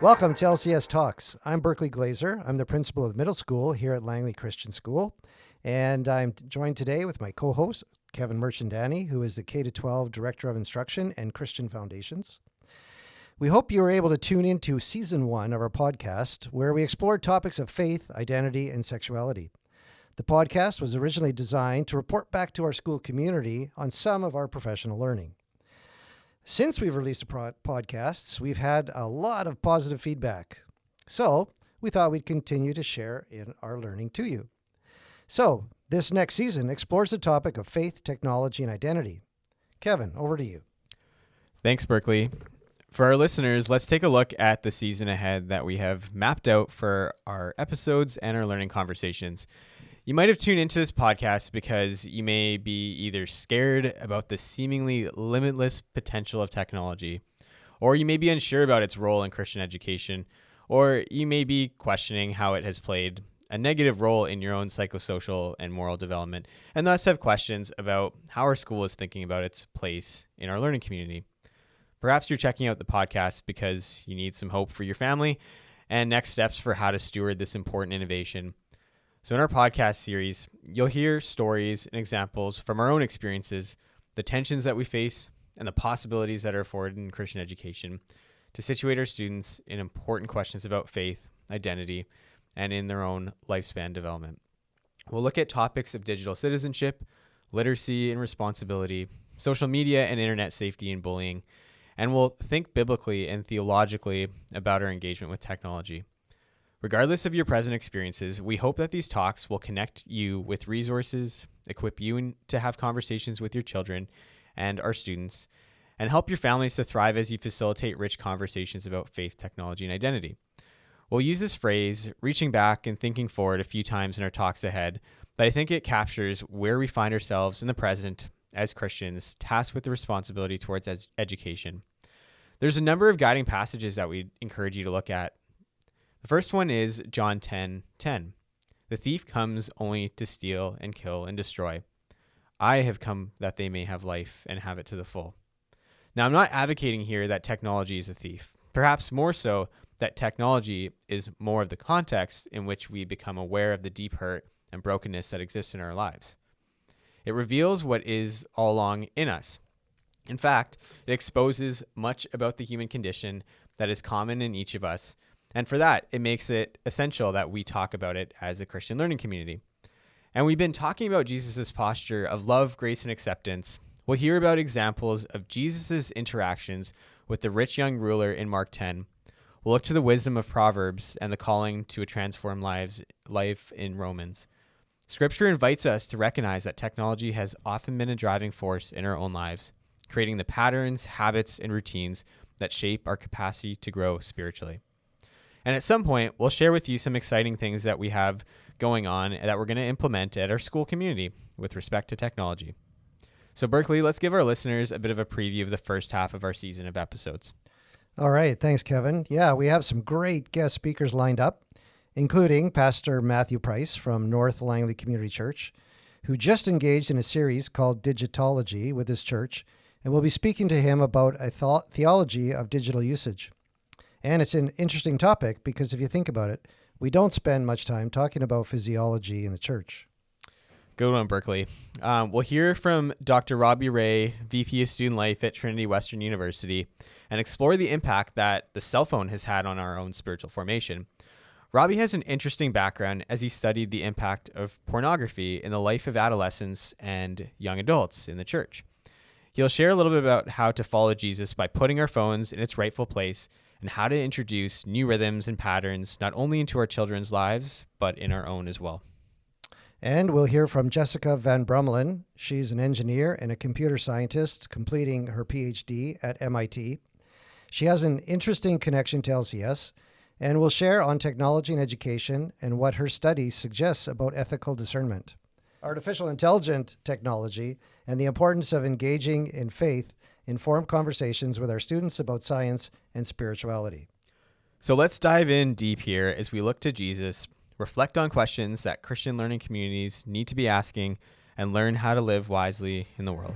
Welcome to LCS Talks. I'm Berkeley Glazer. I'm the principal of the middle school here at Langley Christian School. And I'm joined today with my co-host, Kevin Merchandani, who is the K-12 Director of Instruction and Christian Foundations. We hope you were able to tune into Season 1 of our podcast, where we explored topics of faith, identity, and sexuality. The podcast was originally designed to report back to our school community on some of our professional learning. Since we've released the podcasts, we've had a lot of positive feedback. So we thought we'd continue to share in our learning to you. So this next season explores the topic of faith, technology, and identity. Kevin, over to you. Thanks, Berkeley. For our listeners, let's take a look at the season ahead that we have mapped out for our episodes and our learning conversations. You might have tuned into this podcast because you may be either scared about the seemingly limitless potential of technology, or you may be unsure about its role in Christian education, or you may be questioning how it has played a negative role in your own psychosocial and moral development, and thus have questions about how our school is thinking about its place in our learning community. Perhaps you're checking out the podcast because you need some hope for your family and next steps for how to steward this important innovation. So in our podcast series, you'll hear stories and examples from our own experiences, the tensions that we face, and the possibilities that are afforded in Christian education to situate our students in important questions about faith, identity, and in their own lifespan development. We'll look at topics of digital citizenship, literacy and responsibility, social media and internet safety and bullying, and we'll think biblically and theologically about our engagement with technology. Regardless of your present experiences, we hope that these talks will connect you with resources, equip you to have conversations with your children and our students, and help your families to thrive as you facilitate rich conversations about faith, technology, and identity. We'll use this phrase, reaching back and thinking forward, a few times in our talks ahead, but I think it captures where we find ourselves in the present as Christians, tasked with the responsibility towards education. There's a number of guiding passages that we encourage you to look at. The first one is John 10:10. The thief comes only to steal and kill and destroy. I have come that they may have life and have it to the full. Now, I'm not advocating here that technology is a thief. Perhaps more so that technology is more of the context in which we become aware of the deep hurt and brokenness that exists in our lives. It reveals what is all along in us. In fact, it exposes much about the human condition that is common in each of us. And for that, it makes it essential that we talk about it as a Christian learning community. And we've been talking about Jesus' posture of love, grace, and acceptance. We'll hear about examples of Jesus' interactions with the rich young ruler in Mark 10. We'll look to the wisdom of Proverbs and the calling to a transformed life in Romans. Scripture invites us to recognize that technology has often been a driving force in our own lives, creating the patterns, habits, and routines that shape our capacity to grow spiritually. And at some point, we'll share with you some exciting things that we have going on that we're going to implement at our school community with respect to technology. So Berkeley, let's give our listeners a bit of a preview of the first half of our season of episodes. All right. Thanks, Kevin. Yeah, we have some great guest speakers lined up, including Pastor Matthew Price from North Langley Community Church, who just engaged in a series called Digitology with his church, and we'll be speaking to him about a theology of digital usage. And it's an interesting topic because if you think about it, we don't spend much time talking about physiology in the church. Good one, Berkeley. We'll hear from Dr. Robbie Ray, VP of Student Life at Trinity Western University, and explore the impact that the cell phone has had on our own spiritual formation. Robbie has an interesting background as he studied the impact of pornography in the life of adolescents and young adults in the church. He'll share a little bit about how to follow Jesus by putting our phones in its rightful place and how to introduce new rhythms and patterns, not only into our children's lives, but in our own as well. And we'll hear from Jessica Van Brummelen. She's an engineer and a computer scientist completing her PhD at MIT. She has an interesting connection to LCS, and will share on technology and education and what her study suggests about ethical discernment. Artificial intelligent technology and the importance of engaging in faith-informed conversations with our students about science and spirituality. So let's dive in deep here as we look to Jesus, reflect on questions that Christian learning communities need to be asking, and learn how to live wisely in the world.